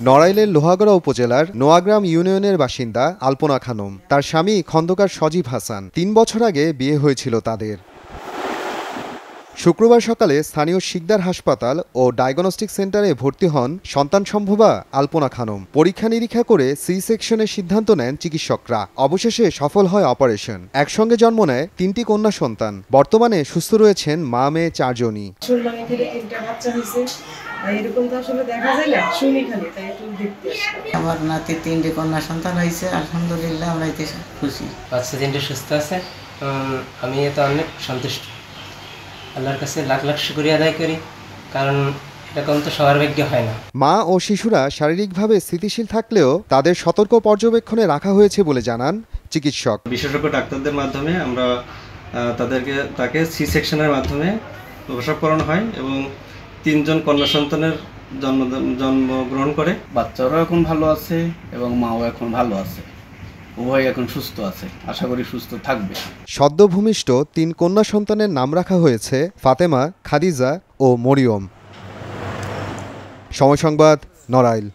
নড়াইলের লোহাগড়া উপজেলার নোয়াগ্রাম ইউনিয়নের বাসিন্দা আলপনা খানম। তার স্বামী খন্দকার সজীব হাসান। ৩ বছর আগে বিয়ে হয়েছিল তাদের। শুক্রবার সকালে স্থানীয় শিকদার হাসপাতাল ও ডায়াগনস্টিক সেন্টারে ভর্তি হন সন্তান সম্ভবা আলপনা খানম। পরীক্ষা নিরীক্ষা করে সি সেকশনের সিদ্ধান্ত নেন চিকিৎসকরা। অবশেষে সফল হয় অপারেশন। একসঙ্গে জন্ম নেয় 3টি কন্যা সন্তান। বর্তমানে সুস্থ রয়েছেন মা মেয়ে 4 জনই। আমার নাতি 3টি কন্যা সন্তান হয়েছে, আলহামদুলিল্লাহ আমরা এতে খুশি। বাচ্চা 3টে সুস্থ আছে, আমি এতে অনেক সন্তুষ্ট। আল্লাহর কাছে লাখ লাখ শুকরিয়া আদায় করি, কারণ এরকম তো সবার ভাগ্যে হয় না। মা ও শিশুরা শারীরিকভাবে স্থিতিশীল থাকলেও তাদের সতর্ক পর্যবেক্ষণে রাখা হয়েছে বলে জানান চিকিৎসক। বিশেষজ্ঞ ডাক্তারদের মাধ্যমে আমরা তাকে সি সেকশনের মাধ্যমে প্রসব করানো হয় এবং 3 জন কন্যা সন্তানের জন্মগ্রহণ করে। বাচ্চারাও এখন ভালো আছে এবং মাও এখন ভালো আছে, উভয় এখন সুস্থ আছে, আশা করি সুস্থ থাকবে। সদ্য ভূমিষ্ঠ 3 কন্যা সন্তানের নাম রাখা হয়েছে ফাতেমা, খাদিজা ও মরিয়ম। সময় সংবাদ, নড়াইল।